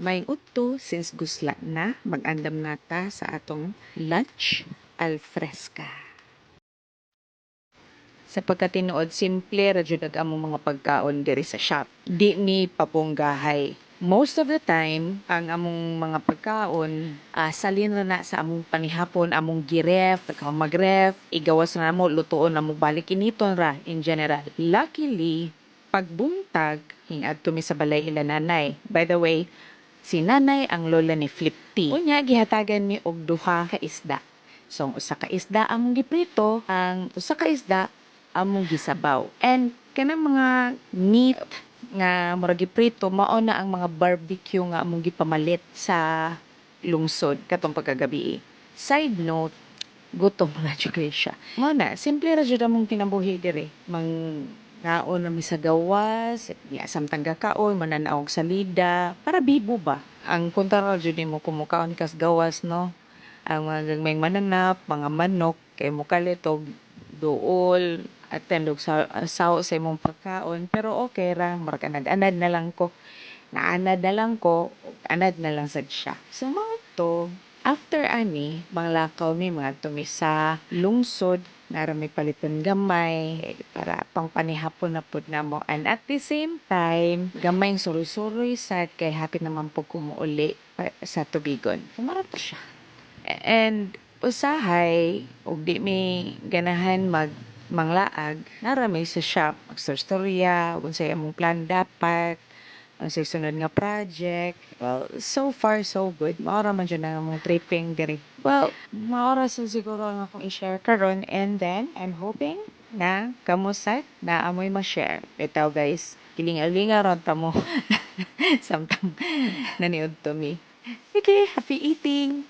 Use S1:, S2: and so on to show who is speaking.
S1: may utto since gusla na mag-andam nata sa atong lunch alfresca. Sa pagkatinuod, simple ra jud ang among mga pagkaon diri sa shop. Di ni papunggahay. Most of the time, ang among mga pagkaon, salin ra na sa among panihapon, among giref, mag-ref, igawas na mo, lutoon na mo, balik initon ra in general. Luckily, pagbuntag, hingad mi sa balay ila nanay. By the way, si nanay ang lola ni Flip T. Unya, gihatagan mi og duha ka isda. So, ang usa ka isda among giprito, ang usa ka isda among gisabaw. And kanang mga meat nga murag giprito mao na ang mga barbecue nga among gipamalit sa lungsod katong pagkagabi. Side note, gutom na jud kay siya. Mao na, simple ra jud among kinabuhi dire. Ngaon na mi sa gawas, ya samtang gakaon mananaog salida para bibo ba. Ang punta ra jud nimo kumukaon kas gawas no. Ang mga gagmayng mananap, mga manok kay mukalit og duol attend og saw sa imong pagkaon pero okay ra murag anad-anad na lang ko naanad na lang ko anad na lang sad siya so mao to after ani manglakaw mi mga tumi sa lungsod nara may paliton gamay para pang panihapon na pud namo and at the same time gamayng suroy-suroy sad kay hapit naman pud kumuuli sa tubigon kumara to siya and usahay og di mi ganahan manglaag nara may sa shop magstorya unsay among plan dapat unsay sunod nga project well so far so good mao ra man jud ang among tripping diri well mao ra sa siguro ang akong i-share karon and then I'm hoping na kamusat na amoy ma-share bitaw guys kilingalinga ron ta mo samtang naniud to me okay happy eating.